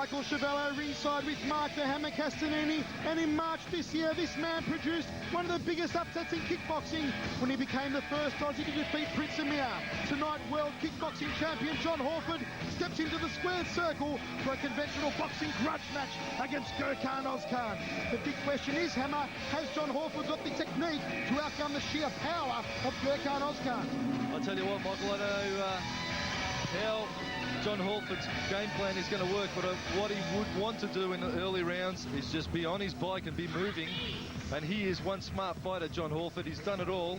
Michael Chavello ringside with Mark the Hammer Castanini, and in March this year this man produced one of the biggest upsets in kickboxing when he became the first Aussie to defeat Prince Amir. Tonight world kickboxing champion John Hallford steps into the squared circle for a conventional boxing grudge match against Gurkan Ozkan. The big question is, Hammer, has John Hallford got the technique to outgun the sheer power of Gurkan Ozkan? I'll tell you what, Michael, I know how John Hallford's game plan is going to work, but what he would want to do in the early rounds is just be on his bike and be moving. And he is one smart fighter, John Hallford. He's done it all.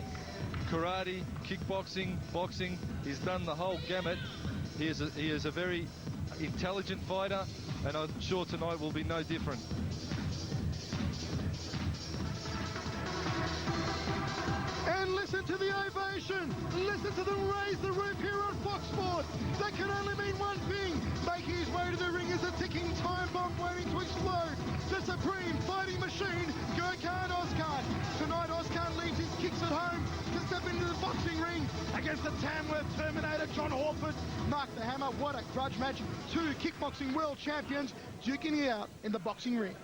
Karate, kickboxing, boxing. He's done the whole gamut. He is a very intelligent fighter, and I'm sure tonight will be no different. And listen to the ovation. Listen to them raise the roof here on Fox Sports. That can only mean one thing. Making his way to the ring is a ticking time bomb waiting to explode. The supreme fighting machine, Gurkan Ozkan. Tonight, Ozkan leaves his kicks at home to step into the boxing ring against the Tamworth Terminator, John Hallford. Mark the Hammer, what a grudge match. Two kickboxing world champions duking it out in the boxing ring.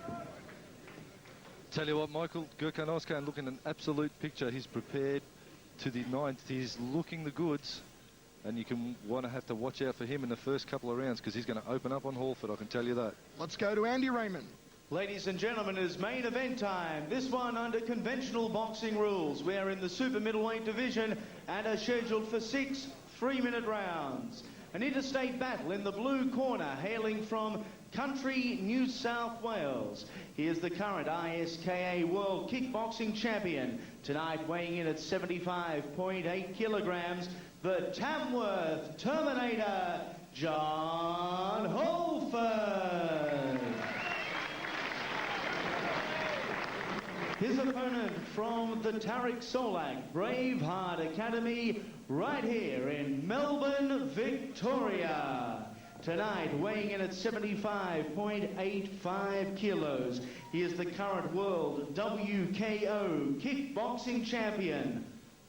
Tell you what, Michael, Gurkan Ozkan looking an absolute picture. He's prepared to the ninth. He's looking the goods, and you can have to watch out for him in the first couple of rounds because he's going to open up on Hallford, I can tell you that. Let's go to Andy Raymond. Ladies and gentlemen, it is main event time. This one under conventional boxing rules. We are in the super middleweight division and are scheduled for 6 3-minute rounds. An interstate battle in the blue corner, hailing from Country, New South Wales. He is the current ISKA World Kickboxing Champion. Tonight weighing in at 75.8 kilograms, the Tamworth Terminator, John Hallford. His opponent from the Tariq Solak Braveheart Academy, right here in Melbourne, Victoria. Tonight, weighing in at 75.85 kilos, he is the current world WKO kickboxing champion.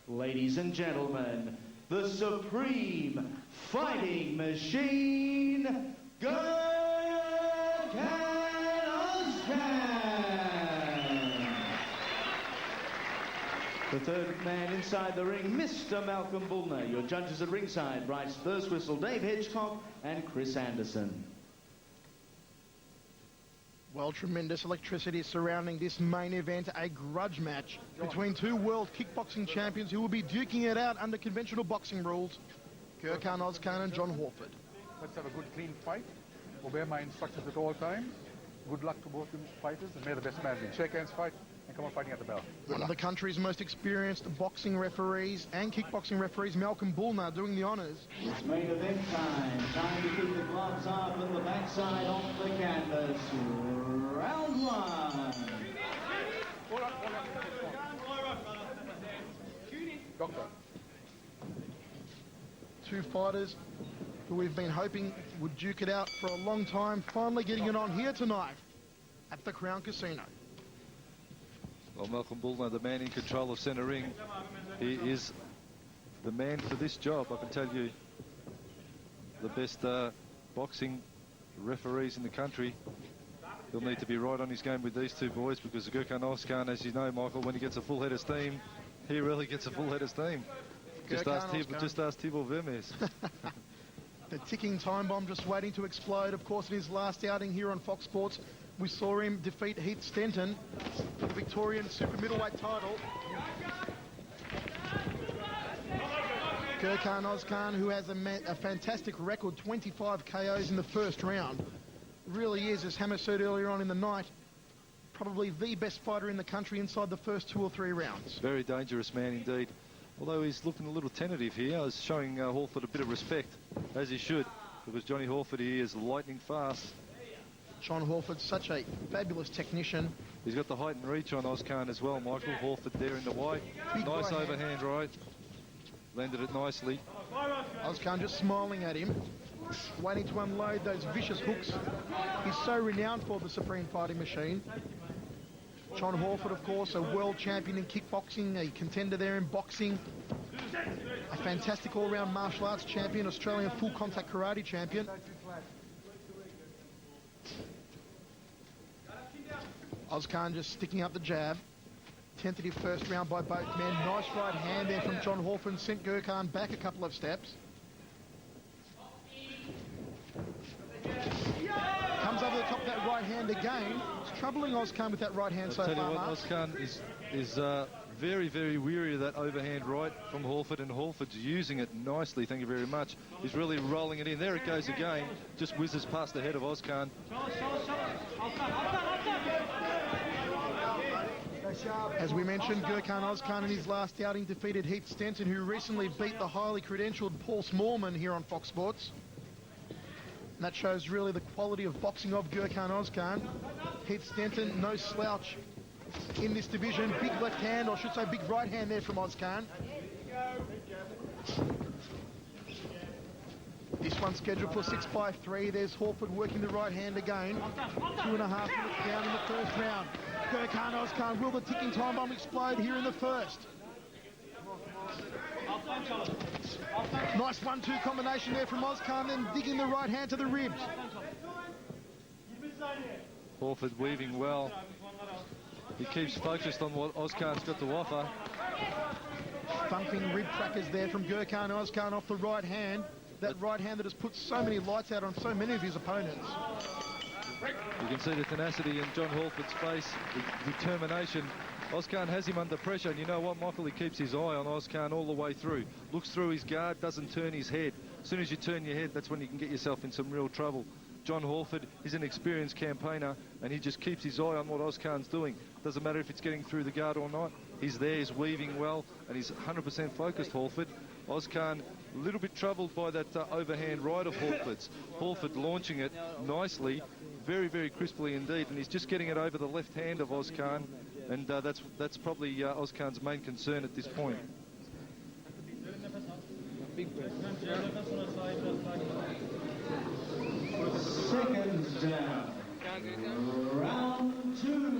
Ladies and gentlemen, the supreme fighting machine, Gurkan Ozkan. The third man inside the ring, Mr. Malcolm Bullner. Your judges at ringside, Bryce First Whistle, Dave Hedgecock and Chris Anderson. Well, tremendous electricity surrounding this main event, a grudge match between two world kickboxing champions who will be duking it out under conventional boxing rules, Gurkan Ozkan and John Hallford. Let's have a good, clean fight. Obey my instructions at all times. Good luck to both fighters, and may the best man win. Shake hands, fight, and come on fighting at the bell. One of the country's most experienced boxing referees and kickboxing referees, Malcolm Bullner, doing the honours. It's main event time. Time to keep the gloves off and the backside off the canvas. Round one. Doctor. Two fighters who we've been hoping would duke it out for a long time, finally getting it on here tonight at the Crown Casino. Well, Malcolm Bullner, the man in control of centre ring, he is the man for this job. I can tell you, the best boxing referees in the country. He'll need to be right on his game with these two boys, because Gurkan Ozkan, as you know, Michael, when he gets a full head of steam, he really gets a full head of steam. Just ask Tibor Vermes. The ticking time bomb just waiting to explode. Of course, in his last outing here on Fox Sports, we saw him defeat Heath Stenton for the Victorian super middleweight title. Gurkan Ozkan, who has a fantastic record, 25 KOs in the first round, really is, as Hammer said earlier on in the night, probably the best fighter in the country inside the first 2 or 3 rounds. Very dangerous man indeed. Although he's looking a little tentative here, he's showing Hallford a bit of respect, as he should, because Johnny Hallford, he is lightning fast. John Hallford, such a fabulous technician. He's got the height and reach on Ozkan as well, Michael. Hallford there in the white. Nice overhand right. Landed it nicely. Ozkan just smiling at him, waiting to unload those vicious hooks. He's so renowned for the supreme fighting machine. John Hallford, of course, a world champion in kickboxing, a contender there in boxing, a fantastic all-round martial arts champion, Australian full contact karate champion. Ozkan just sticking up the jab. Tentative first round by both men. Nice right hand there from John Hallford. Sent Gurkan back a couple of steps. Comes over the top of that right hand again. It's troubling Ozkan with that right hand so far. Tell you what, Ozkan is very, very weary of that overhand right from Hallford, and Hallford's using it nicely, thank you very much. He's really rolling it in. There it goes again. Just whizzes past the head of Ozkan. As we mentioned, Gurkan Ozkan in his last outing defeated Heath Stenton, who recently beat the highly credentialed Paul Smallman here on Fox Sports. And that shows really the quality of boxing of Gurkan Ozkan. Heath Stenton, no slouch in this division. Big left hand, or I should say big right hand there from Ozkan. This one's scheduled for 6x3. There's Hallford working the right hand again. 2.5 minutes down in the first round. Gurkan Ozkan, will the ticking time bomb explode here in the first? Nice 1-2 combination there from Ozkan, then digging the right hand to the ribs. Hallford weaving well. He keeps focused on what Ozkan's got to offer. Thumping rib crackers there from Gurkan Ozkan off the right hand. That right hand that has put so many lights out on so many of his opponents. You can see the tenacity in John Hallford's face, the determination. Ozkan has him under pressure, and you know what, Michael? He keeps his eye on Ozkan all the way through. Looks through his guard, doesn't turn his head. As soon as you turn your head, that's when you can get yourself in some real trouble. John Hallford is an experienced campaigner, and he just keeps his eye on what Ozkan's doing. Doesn't matter if it's getting through the guard or not. He's there, he's weaving well, and he's 100% focused, Hallford. Ozkan a little bit troubled by that overhand right of Hallford's. Hallford launching it nicely, very, very crisply indeed, and he's just getting it over the left hand of Ozkan, and that's probably Ozkan's main concern at this point. Seconds down. Round 2.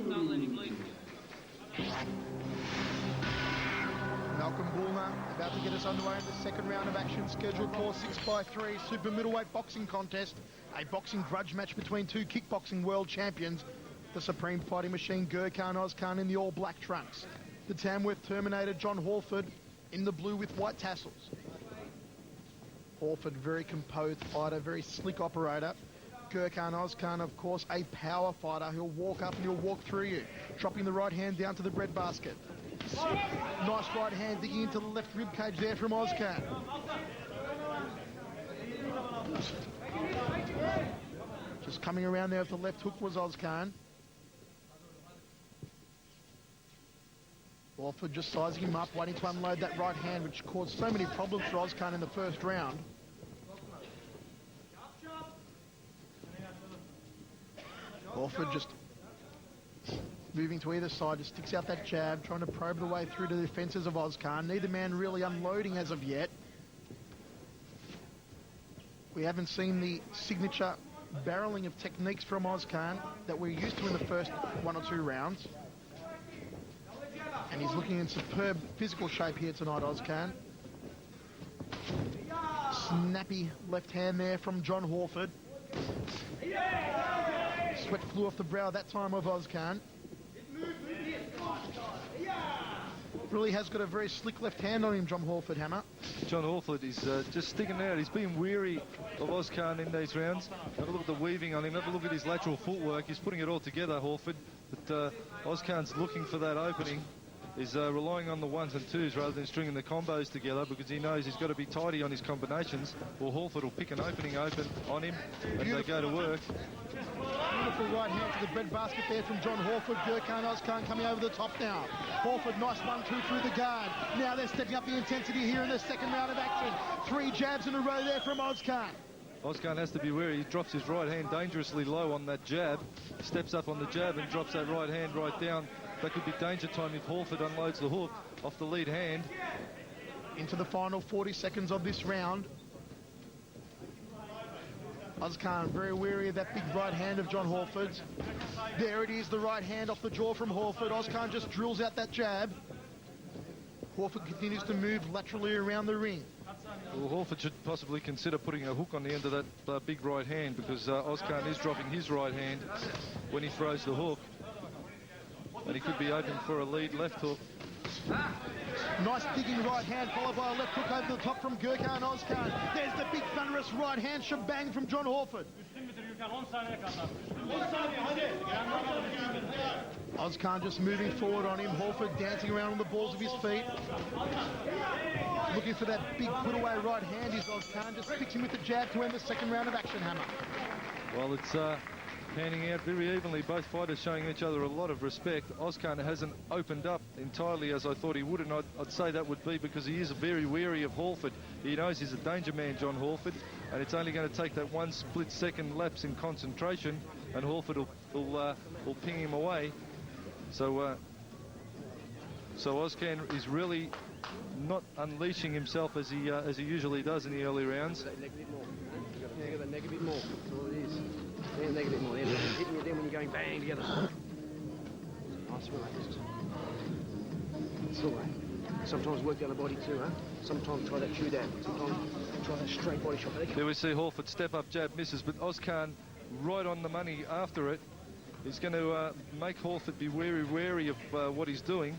Malcolm Bullner about to get us underway in the second round of action, scheduled for 6x3 super middleweight boxing contest, a boxing grudge match between two kickboxing world champions, the supreme fighting machine Gurkan Ozkan in the all black trunks, the Tamworth Terminator John Hallford in the blue with white tassels. Hallford, very composed fighter, very slick operator. Gurkan Ozkan, of course, a power fighter. He'll walk up and he'll walk through you, dropping the right hand down to the breadbasket. Nice right hand digging into the left rib cage there from Ozkan. Just coming around there with the left hook was Ozkan. Hallford just sizing him up, waiting to unload that right hand, which caused so many problems for Ozkan in the first round. Hallford just moving to either side, just sticks out that jab, trying to probe the way through to the defences of Ozkan. Neither man really unloading as of yet. We haven't seen the signature barreling of techniques from Ozkan that we're used to in the first 1 or 2 rounds. And he's looking in superb physical shape here tonight, Ozkan. Snappy left hand there from John Hallford. Sweat flew off the brow that time of Ozkan. Really has got a very slick left hand on him, John Hallford, Hammer. John Hallford is just sticking out. He's been weary of Ozkan in these rounds. Have a look at the weaving on him. Have a look at his lateral footwork. He's putting it all together, Hallford. But Ozkan's looking for that opening. He's relying on the 1s and 2s rather than stringing the combos together, because he knows he's got to be tidy on his combinations, or Hallford will pick an opening open on him and they go to work. Beautiful right hand to the breadbasket there from John Hallford. Gurkan Ozkan coming over the top now. Hallford, nice 1-2 through the guard. Now they're stepping up the intensity here in the second round of action. 3 jabs in a row there from Ozkan. Ozkan has to be wary. He drops his right hand dangerously low on that jab, steps up on the jab and drops that right hand right down. That could be danger time if Hallford unloads the hook off the lead hand. Into the final 40 seconds of this round. Ozkan very wary of that big right hand of John Hallford's. There it is, the right hand off the jaw from Hallford. Ozkan just drills out that jab. Hallford continues to move laterally around the ring. Well, Hallford should possibly consider putting a hook on the end of that big right hand, because Ozkan is dropping his right hand when he throws the hook. and he could be open for a lead left hook. Nice digging right hand, followed by a left hook over the top from Gurkan Ozkan. There's the big thunderous right hand shebang from John Hallford. Ozkan just moving forward on him. Hallford dancing around on the balls of his feet. Looking for that big put-away right hand is Ozkan. Just fixing with the jab to end the second round of action, Hammer. Well, it's panning out very evenly. Both fighters showing each other a lot of respect. Ozkan hasn't opened up entirely as I thought he would, and I'd say that would be because he is very wary of Hallford. He knows he's a danger man, John Hallford, and it's only going to take that one split-second lapse in concentration, and Hallford will ping him away. So Ozkan is really not unleashing himself as he usually does in the early rounds. Yeah, that leg a bit more. That's all it is. Yeah, leg a bit more. There, hitting you then when you're going bang together. Nice, relaxed. It's all right. Sometimes work the other body too, huh? Sometimes try that shootout. Sometimes try that straight body shot. There we see Hallford step up, jab misses, but Ozkan right on the money after it. He's going to make Hallford be wary of what he's doing.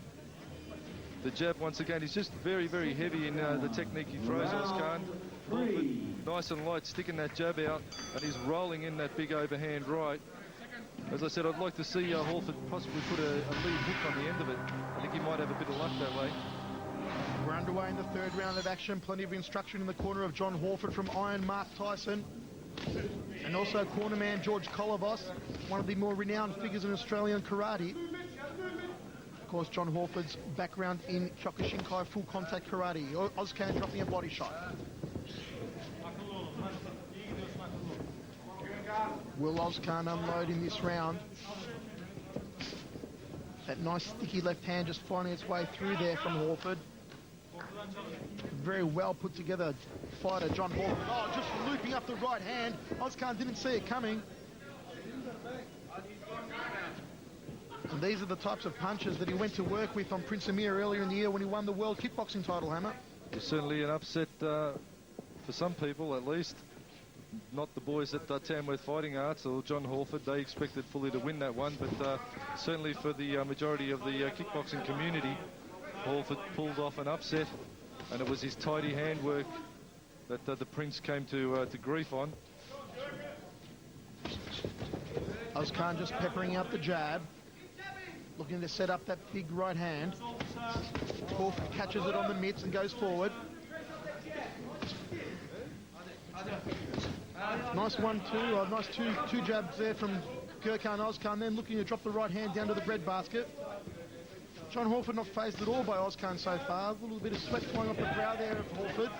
The jab, once again, he's just very, very heavy in the technique he throws, Ozkan. Hallford, nice and light, sticking that jab out, and he's rolling in that big overhand right. As I said, I'd like to see Hallford possibly put a lead hook on the end of it. I think he might have a bit of luck that way. We're underway in the third round of action. Plenty of instruction in the corner of John Hallford from Iron Mark Tyson. And also cornerman George Kolovos, one of the more renowned figures in Australian karate. Of course, John Hallford's background in Kyokushinkai full contact karate. Ozkan dropping a body shot. Will Ozkan unload in this round? That nice sticky left hand just finding its way through there from Hallford. Very well put together fighter, John Hallford. Oh, just looping up the right hand. Ozkan didn't see it coming. And these are the types of punches that he went to work with on Prince Amir earlier in the year when he won the world kickboxing title, Hammer. It's certainly an upset for some people, at least. Not the boys at Tamworth Fighting Arts or John Hallford. They expected fully to win that one, but certainly for the majority of the kickboxing community, Hallford pulled off an upset, and it was his tidy handwork that the Prince came to grief on. Ozkan just peppering out the jab, looking to set up that big right hand. Hallford catches it on the mitts and goes forward. Nice 1-2, nice two jabs there from Gurkan Ozkan, then looking to drop the right hand down to the breadbasket. John Hallford not phased at all by Ozkan so far. A little bit of sweat flowing off the brow there of Hallford.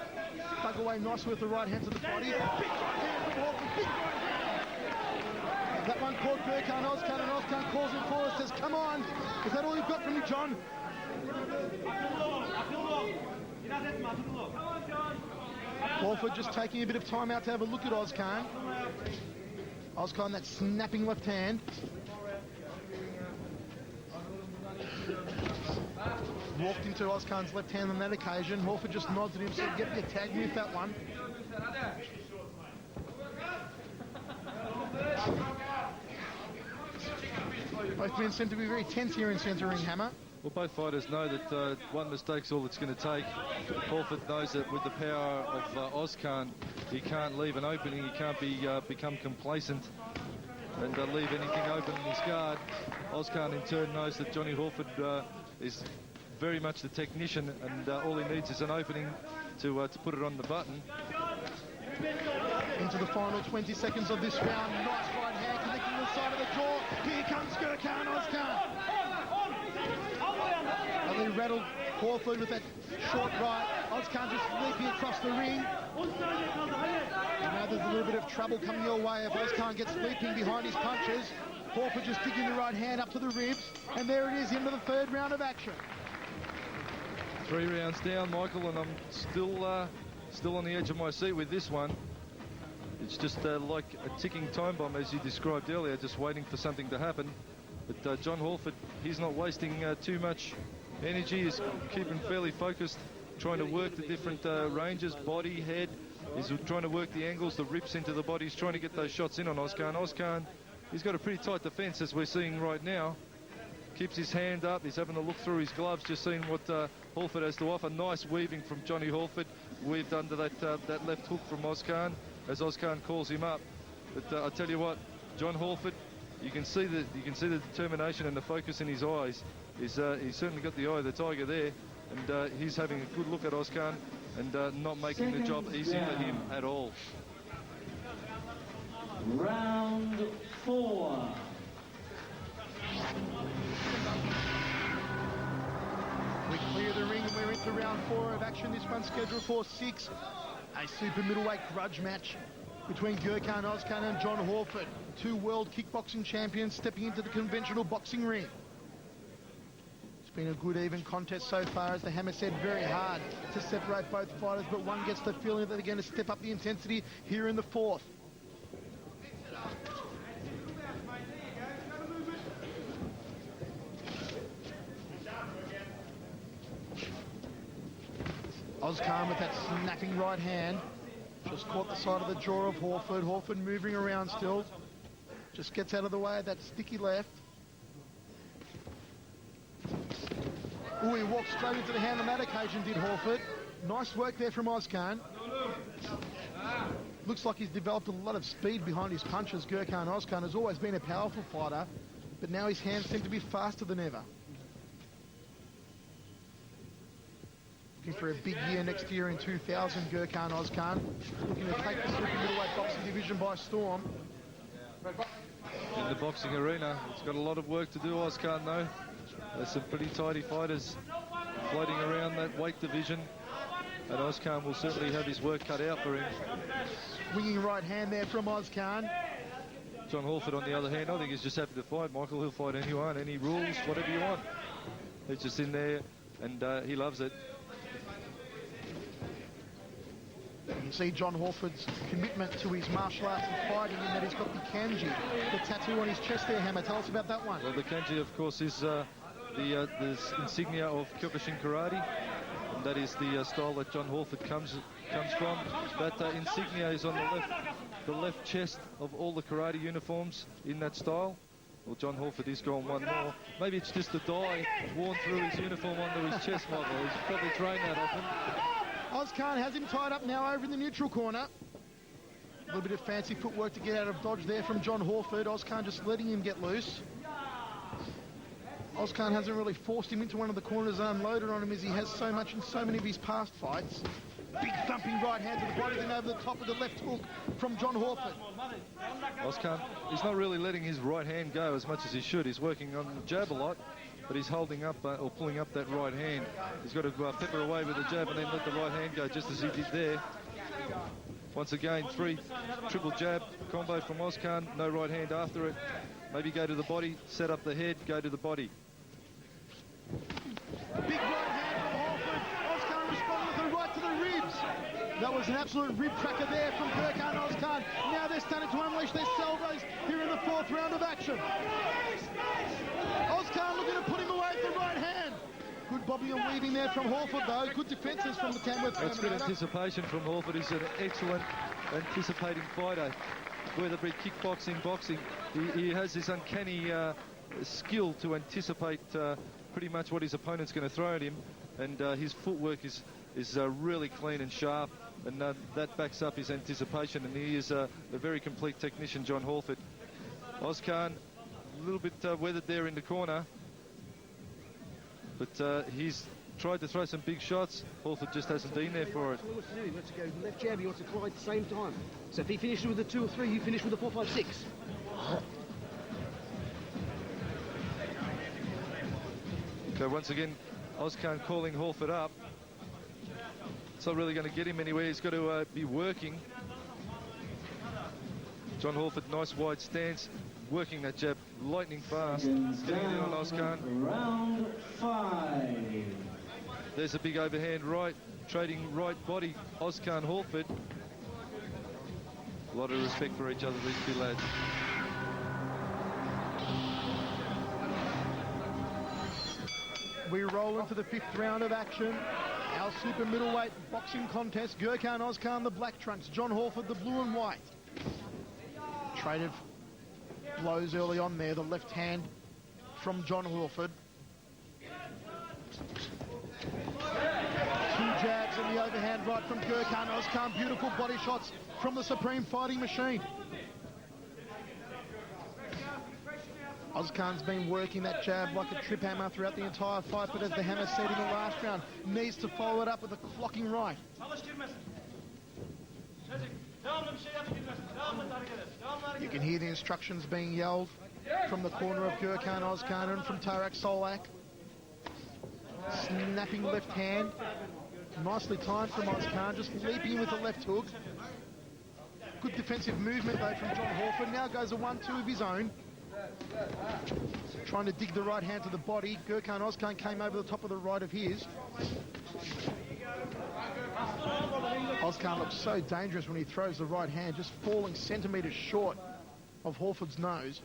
Dug away nicely with the right hand to the body. Big right hand from Hallford, big right hand. That one caught Gurkan Ozkan, and Ozkan calls him forward, says, come on. Is that all you've got from me, John? Hallford just taking a bit of time out to have a look at Ozkan. Ozkan, that snapping left hand. Walked into Ozkan's left hand on that occasion. Hallford just nods at him, said, "Get me a tag me with that one." Both men seem to be very tense here in centre ring, Hammer. Well, both fighters know that one mistake's all it's going to take. Hallford knows that with the power of Ozkan, he can't leave an opening. He can't become complacent and leave anything open in his guard. Ozkan, in turn, knows that Johnny Hallford is very much the technician, and all he needs is an opening to put it on the button. Into the final 20 seconds of this round. Nice right hand connecting the side of the jaw. Here comes Gurkan Ozkan. And they rattled Hallford with that short right. Ozkan just leaping across the ring. And now there's a little bit of trouble coming your way if Ozkan gets leaping behind his punches. Hallford just digging the right hand up to the ribs. And there it is, into the third round of action. 3 rounds down, Michael, and I'm still on the edge of my seat with this one. It's just like a ticking time bomb, as you described earlier, just waiting for something to happen. But John Hallford, he's not wasting too much energy. He's keeping fairly focused, trying to work the different ranges, body, head. He's trying to work the angles, the rips into the body. He's trying to get those shots in on Ozkan. Ozkan, he's got a pretty tight defence, as we're seeing right now. keeps his hand up. He's having a look through his gloves, just seeing what Hallford has to offer. Nice weaving from Johnny Hallford, weaved under that left hook from Ozkan, as Ozkan calls him up. But I tell you what, John Hallford, you can see the determination and the focus in his eyes. He's certainly got the eye of the tiger there, and he's having a good look at Ozkan and not making the job easy for him at all. Round 4. We clear the ring and we're into round 4 of action. This one's scheduled for 6. A super middleweight grudge match between Gurkan Ozkan and John Hallford, 2 world kickboxing champions stepping into the conventional boxing ring. It's been a good even contest so far, as the hammer said, very hard to separate both fighters, but one gets the feeling that they're going to step up the intensity here in the 4th. Ozkan with that snapping right hand. Just caught the side of the jaw of Hallford. Hallford moving around still. Just gets out of the way of that sticky left. Oh, he walked straight into the hand on that occasion, did Hallford. Nice work there from Ozkan. Looks like he's developed a lot of speed behind his punches. Gurkan Ozkan has always been a powerful fighter, but now his hands seem to be faster than ever. Looking for a big year next year in 2000, Gurkan Ozkan. Looking to take the super middleweight boxing division by storm. In the boxing arena, it's got a lot of work to do, Ozkan, though. There's some pretty tidy fighters floating around that weight division, and Ozkan will certainly have his work cut out for him. Swinging right hand there from Ozkan. John Hallford, on the other hand, I think he's just happy to fight, Michael. He'll fight anyone, any rules, whatever you want. He's just in there, and he loves it. You can see John Hallford's commitment to his martial arts and fighting, in that he's got the kanji, the tattoo on his chest there, Hammer. Tell us about that one. Well, the kanji, of course, is the insignia of Kyokushin karate, and that is the style that John Hallford comes from. That insignia is on the left chest of all the karate uniforms in that style. Well, John Hallford is going one more. Maybe it's just the dye worn through his uniform onto his chest, Michael. He's probably trained that often. Ozkan has him tied up now over in the neutral corner. A little bit of fancy footwork to get out of dodge there from John Hallford. Ozkan just letting him get loose. Ozkan hasn't really forced him into one of the corners and unloaded on him, as he has so much in so many of his past fights. Big thumping right hand to the body, then over the top of the left hook from John Hallford. Ozkan, he's not really letting his right hand go as much as he should. He's working on the jab a lot, but he's holding up or pulling up that right hand. He's got to pepper away with the jab and then let the right hand go, just as he did there. Once again, 3 triple jab combo from Ozkan. No right hand after it. Maybe go to the body, set up the head, go to the body. Big right hand from Hallford. Ozkan responded with a right to the ribs. That was an absolute rib cracker there from Gurkan Ozkan. Now they're starting to unleash their salvos here in the 4th round of action. Ozkan looking to put him away with the right hand. Good bobbing and weaving there from Hallford, though. Good defences from the Tamworth. That's good anticipation from Hallford. He's an excellent anticipating fighter. Whether it be kickboxing, boxing, he has this uncanny skill to anticipate pretty much what his opponent's going to throw at him, and his footwork is really clean and sharp, and that backs up his anticipation, and he is a very complete technician, John Hallford. Ozkan, a little bit weathered there in the corner, but he's tried to throw some big shots. Hallford just hasn't been there for it. He wants to do. He wants to go left jab, he wants to collide at the same time. So if he finishes with the 2 or 3, you finish with the 4, 5, 6. Okay, once again, Ozkan calling Hallford up. It's not really going to get him anywhere. He's got to be working. John Hallford, nice wide stance, working that jab lightning fast. Getting it on Ozkan. Round 5. There's a big overhand right, trading right body, Ozkan Hallford. A lot of respect for each other, these 2 lads. We roll into the 5th round of action. Our super middleweight boxing contest. Gurkan Ozkan, the black trunks. John Hallford, the blue and white. Traded blows early on there. The left hand from John Hallford. 2 jabs and the overhand right from Gurkan Ozkan. Beautiful body shots from the Supreme Fighting Machine. Ozkan's been working that jab like a trip hammer throughout the entire fight, but as the hammer said in the last round, needs to follow it up with a clocking right. You can hear the instructions being yelled from the corner of Gurkan Ozkan and from Tarak Solak. Snapping left hand. Nicely timed from Ozkan, just leaping in with the left hook. Good defensive movement though from John Hallford. Now goes a 1-2 of his own. Trying to dig the right hand to the body. Gurkan Ozkan came over the top of the right of his. Ozkan looks so dangerous when he throws the right hand, just falling centimetres short of Hallford's nose.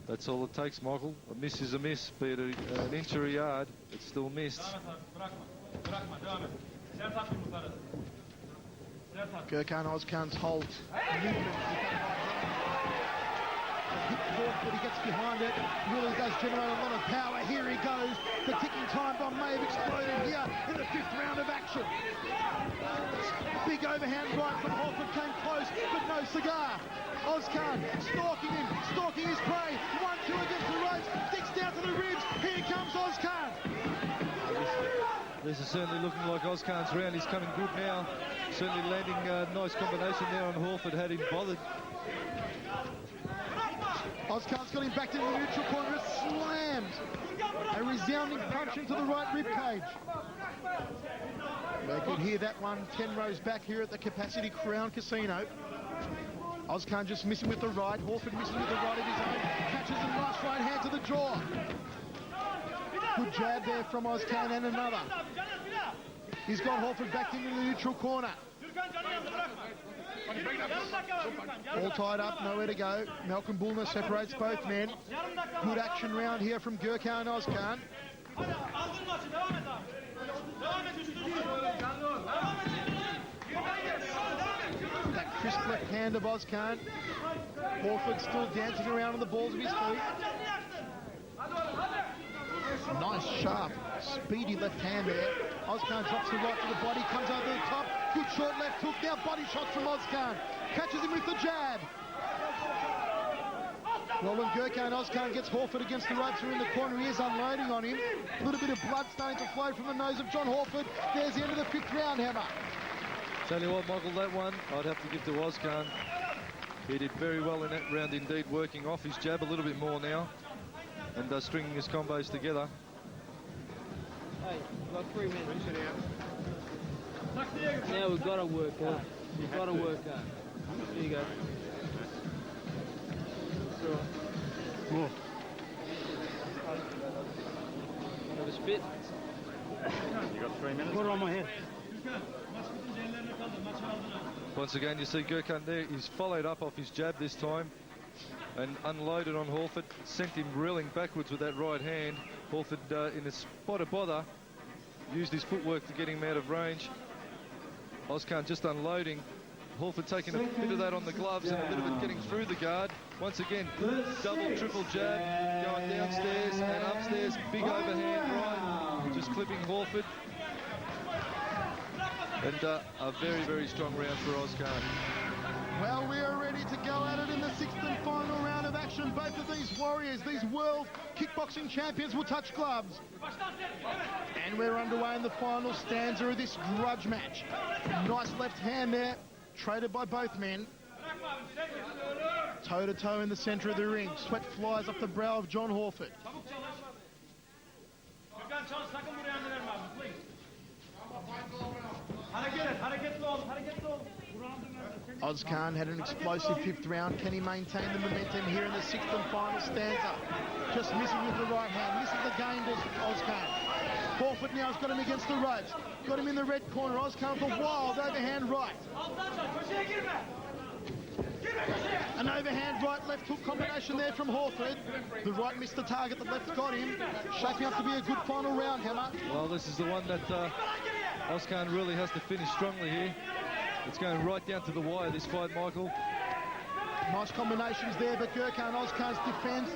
That's all it takes, Michael. A miss is a miss, be it an inch or a yard, it's still missed. Gurkan Ozkan's whole movement with that right hand. Hip fork, but he gets behind it. Really does generate a lot of power. Here he goes. The ticking time bomb may have exploded here in the 5th round of action. Big overhand right from Hallford came close, but no cigar. Ozkan stalking him, stalking his prey. 1-2 against the ropes, digs down to the ribs. Here comes Ozkan. This is certainly looking like Ozkan's round. He's coming good now. Certainly landing a nice combination there on Hallford had him bothered. Ozkan's got him back into the neutral corner. Slammed. A resounding punch into the right rib cage. They could hear that one 10 rows back here at the Capacity Crown Casino. Ozkan just missing with the right. Hallford missing with the right of his own. Catches a nice right hand to the jaw. Good jab there from Ozkan and another. He's got Hallford back into the neutral corner. All tied up, nowhere to go. Malcolm Bullner separates both men. Good action round here from Gurkan Ozkan. That crisp left hand of Ozkan. Hallford still dancing around on the balls of his feet. Nice, sharp, speedy left hand there. Ozkan drops the right to the body, comes over the top. Good short left hook, now body shots from Ozkan. Catches him with the jab. Well, when Gurkan Ozkan gets Hallford against the ropes, in the corner, he is unloading on him. A little bit of blood starting to flow from the nose of John Hallford. There's the end of the 5th round, Hammer. Tell you what, Michael, that one I'd have to give to Ozkan. He did very well in that round indeed, working off his jab a little bit more now and stringing his combos together. Hey, we've got 3 minutes. Now we've got to work hard. We've got to work hard. Here you go. More. Have a spit. You got 3 minutes? Put it on my head. Once again, you see Gurkan there. He's followed up off his jab this time and unloaded on Hallford. Sent him reeling backwards with that right hand. Hallford, in a spot of bother, used his footwork to get him out of range. Ozkan just unloading. Hallford taking a bit of that on the gloves and a bit of it getting through the guard. Once again, double, triple jab, going downstairs and upstairs. Big overhand right, just clipping Hallford. And a very, very strong round for Ozkan. Well, we are ready to go at it in the 6th and final round of action. Both of these warriors, these world kickboxing champions, will touch gloves. And we're underway in the final stanza of this grudge match. Nice left hand there, traded by both men. Toe-to-toe in the centre of the ring. Sweat flies up the brow of John Hallford. Ozkan had an explosive 5th round. Can he maintain the momentum here in the 6th and final stanza? Just missing with the right hand. Misses the game to Ozkan. Hallford now has got him against the ropes. Got him in the red corner. Ozkan with a wild overhand right. An overhand right left hook combination there from Hallford. The right missed the target, the left got him. Shaping up to be a good final round, Hammer. Well, this is the one that Ozkan really has to finish strongly here. It's going right down to the wire, this fight, Michael. Nice combinations there, but Gurkan Ozkan's defence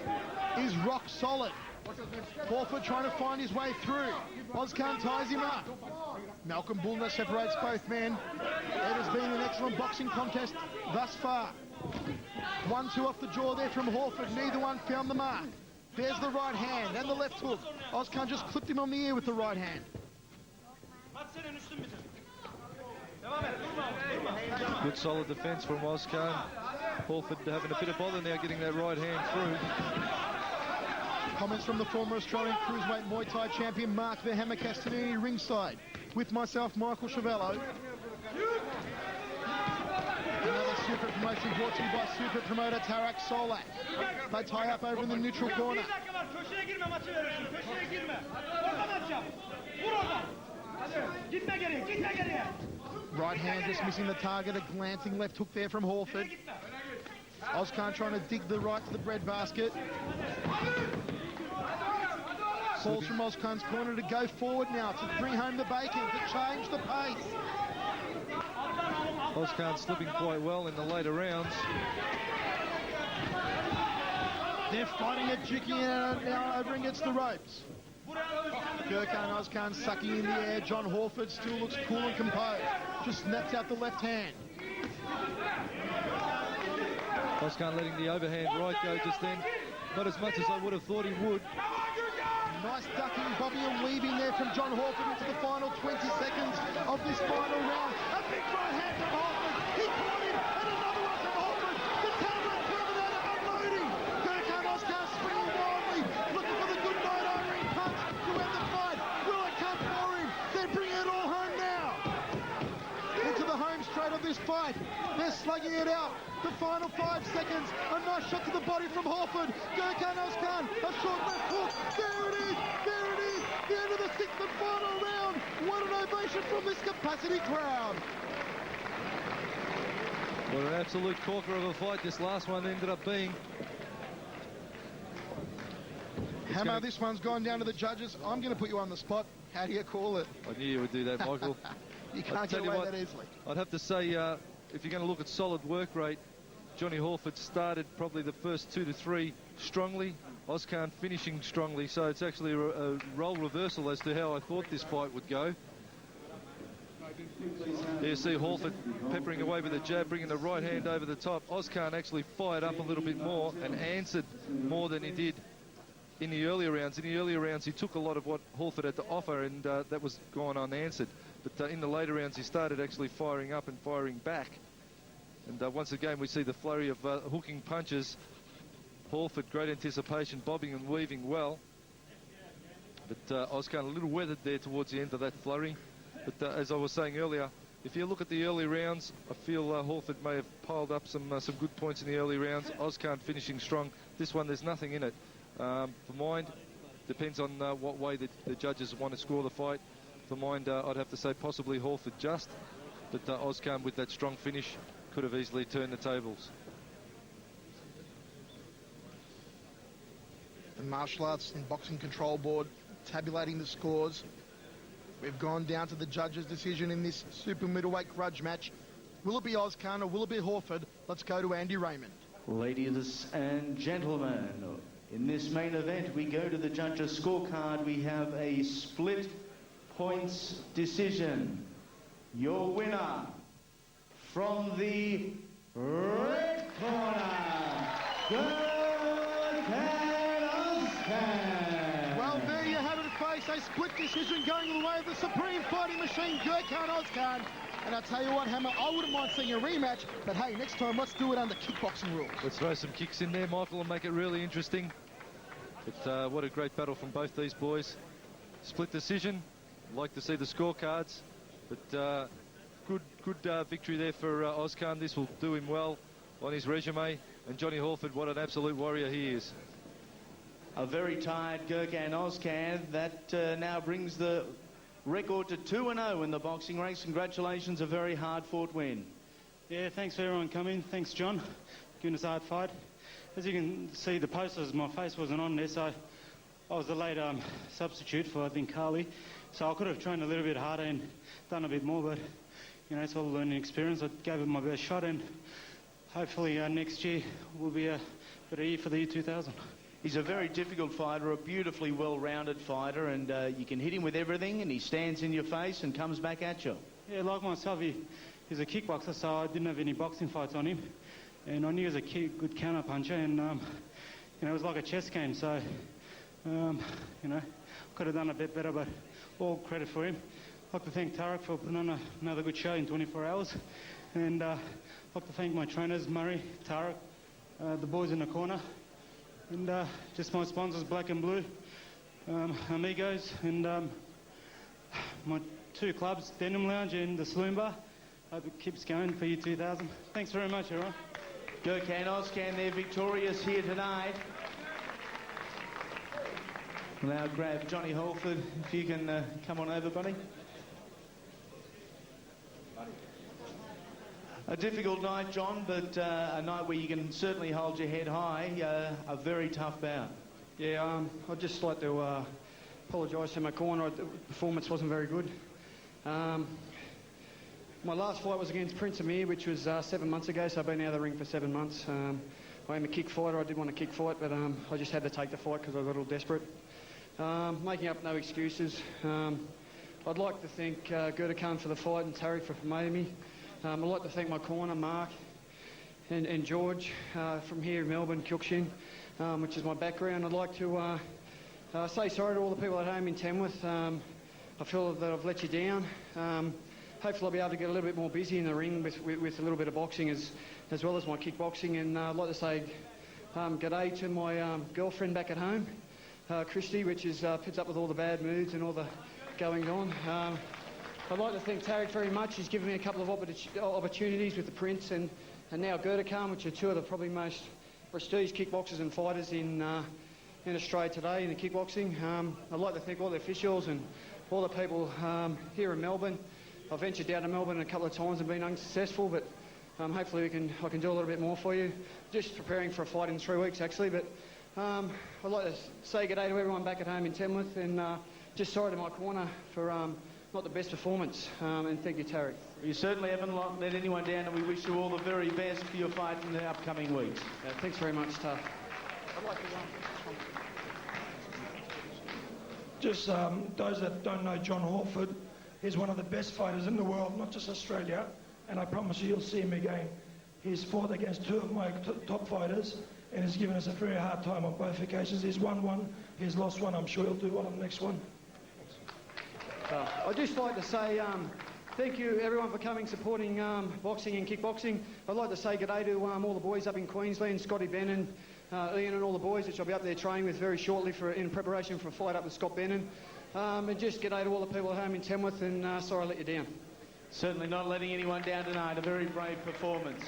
is rock solid. Hallford trying to find his way through. Ozkan ties him up. Malcolm Bullner separates both men. It has been an excellent boxing contest thus far. 1-2 off the jaw there from Hallford. Neither one found the mark. There's the right hand and the left hook. Ozkan just clipped him on the ear with the right hand. Good solid defence from Ozkan. Hallford having a bit of bother now getting that right hand through. Comments from the former Australian Cruiserweight Muay Thai champion Mark the Hammer Castanini ringside. With myself, Michael Chavello. Another super promotion brought to you by super promoter Tarak Solak. They tie up over in the neutral corner. Right hand just missing the target. A glancing left hook there from Hallford. Ozkan trying to dig the right to the breadbasket. Calls from Ozkan's corner to go forward now, to bring home the bacon, to change the pace. Ozkan slipping quite well in the later rounds. They're fighting it, jicky now over against the ropes. Gurkan Ozkan sucking in the air. John Hallford still looks cool and composed. Just snaps out the left hand. Ozkan letting the overhand right go just then. Not as much as I would have thought he would. Nice ducking, bobbing and weaving there from John Hallford into the final 20 seconds of this final round. A big right hand from Hallford. He caught him, and another one from Hallford. The Talbot Terminator unloading. Gurkan Ozkan swinging wildly, looking for the good night iron punch to end the fight. Will it come for him? They're bringing it all home now. Into the home straight of this fight. They're slugging it out. The final 5 seconds. A nice shot to the body from Hallford. Gurkan Ozkan, a short left hook. There it is. There it is. The end of the 6th and final round. What an ovation from this capacity crowd. What an absolute corker of a fight this last one ended up being. Hammer, this one's gone down to the judges. I'm going to put you on the spot. How do you call it? I knew you would do that, Michael. You can't get away that easily. I'd have to say, if you're going to look at solid work rate, Johnny Hallford started probably the first 2 to 3 strongly. Ozkan finishing strongly, so it's actually a role reversal as to how I thought this fight would go. There you see Hallford peppering away with a jab, bringing the right hand over the top. Ozkan actually fired up a little bit more and answered more than he did in the earlier rounds. In the earlier rounds, he took a lot of what Hallford had to offer, and that was gone unanswered. But in the later rounds, he started actually firing up and firing back. And once again, we see the flurry of hooking punches. Hallford, great anticipation, bobbing and weaving well. But Ozkan a little weathered there towards the end of that flurry. But as I was saying earlier, if you look at the early rounds, I feel Hallford may have piled up some good points in the early rounds. Ozkan finishing strong. This one, there's nothing in it. For mine, depends on what way the judges want to score the fight. For mine, I'd have to say possibly Hallford just. But Ozkan with that strong finish could have easily turned the tables. The Martial Arts and Boxing Control Board tabulating the scores. We've gone down to the judges' decision in this super middleweight grudge match. Will it be Ozkan or will it be Hallford? Let's go to Andy Raymond. Ladies and gentlemen, in this main event, we go to the judges' scorecard. We have a split points decision. Your winner from the red corner, Gurkan Ozkan. Well, there you have it, folks. A split decision going the way of the supreme fighting machine, Gurkan Ozkan. And I'll tell you what, Hammer, I wouldn't mind seeing a rematch, but hey, next time let's do it under kickboxing rules. Let's throw some kicks in there, Michael, and make it really interesting. But what a great battle from both these boys. Split decision. Like to see the scorecards, but good victory there for Ozkan. This will do him well on his resume. And Johnny Hallford, what an absolute warrior he is. A very tired Gurkan Ozkan. That now brings the record to 2-0 in the boxing ranks. Congratulations, a very hard-fought win. Yeah, thanks for everyone coming. Thanks, John. Giving us a hard fight. As you can see, the posters, my face wasn't on there, so I was the late substitute for, I think, Carly. So I could have trained a little bit harder and done a bit more, but, you know, it's all a learning experience. I gave it my best shot, and hopefully next year will be a better year for the year 2000. He's a very difficult fighter, a beautifully well-rounded fighter, and you can hit him with everything, and he stands in your face and comes back at you. Yeah, like myself, he's a kickboxer, so I didn't have any boxing fights on him. And I knew he was a good counter puncher, and it was like a chess game. So, could have done a bit better, but all credit for him. I'd like to thank Tarek for putting on another good show in 24 hours, and I'd like to thank my trainers, Murray, Tarek, the boys in the corner, and just my sponsors, Black and Blue, Amigos, and my 2 clubs, Denim Lounge and the Saloon Bar. Hope it keeps going for you 2000. Thanks very much, everyone. Gurkan Ozkan, they're victorious here tonight. We'll now grab Johnny Hallford, if you can come on over, buddy. A difficult night, John, but a night where you can certainly hold your head high. A very tough bout. Yeah, I'd just like to apologise to my corner. The performance wasn't very good. My last fight was against Prince Amir, which was 7 months ago, so I've been out of the ring for 7 months. I am a kick fighter. I did want a kick fight, but I just had to take the fight because I got a little desperate. Making up no excuses. I'd like to thank Gurkan for the fight and Tarek for promoting me. I'd like to thank my corner, Mark, and George from here in Melbourne, Kilkshin, which is my background. I'd like to say sorry to all the people at home in Tamworth. I feel that I've let you down. Hopefully I'll be able to get a little bit more busy in the ring with a little bit of boxing as well as my kickboxing. And I'd like to say g'day to my girlfriend back at home, Christy, which is puts up with all the bad moods and all the going on. I'd like to thank Tarek very much. He's given me a couple of opportunities with the Prince and now Gurkan, which are 2 of the probably most prestige kickboxers and fighters in Australia today in the kickboxing. I'd like to thank all the officials and all the people here in Melbourne. I've ventured down to Melbourne a couple of times and been unsuccessful, but hopefully I can do a little bit more for you. Just preparing for a fight in 3 weeks actually, but I'd like to say good day to everyone back at home in Tamworth, and just sorry to my corner for not the best performance, and thank you, Tarek. You certainly haven't let anyone down, and we wish you all the very best for your fight in the upcoming weeks. Thanks very much, Tar. Just those that don't know John Hallford, he's one of the best fighters in the world, not just Australia, and I promise you, you'll see him again. He's fought against 2 of my top fighters, and he's given us a very hard time on both occasions. He's won 1, he's lost 1. I'm sure he'll do well on the next one. I'd just like to say thank you everyone for coming, supporting boxing and kickboxing. I'd like to say good day to all the boys up in Queensland, Scotty Bennon, Ian and all the boys, which I'll be up there training with very shortly in preparation for a fight up with Scott Bennon. And just good day to all the people at home in Tamworth, and sorry I let you down. Certainly not letting anyone down tonight. A very brave performance.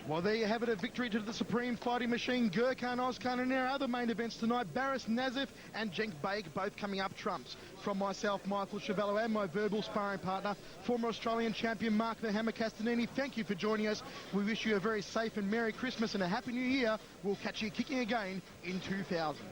Well, there you have it, a victory to the supreme fighting machine, Gurkan Ozkan, and our other main events tonight, Barris Nazif and Cenk Bake, both coming up trumps. From myself, Michael Chavello, and my verbal sparring partner, former Australian champion Mark the Hammer Castanini, thank you for joining us. We wish you a very safe and Merry Christmas and a Happy New Year. We'll catch you kicking again in 2000.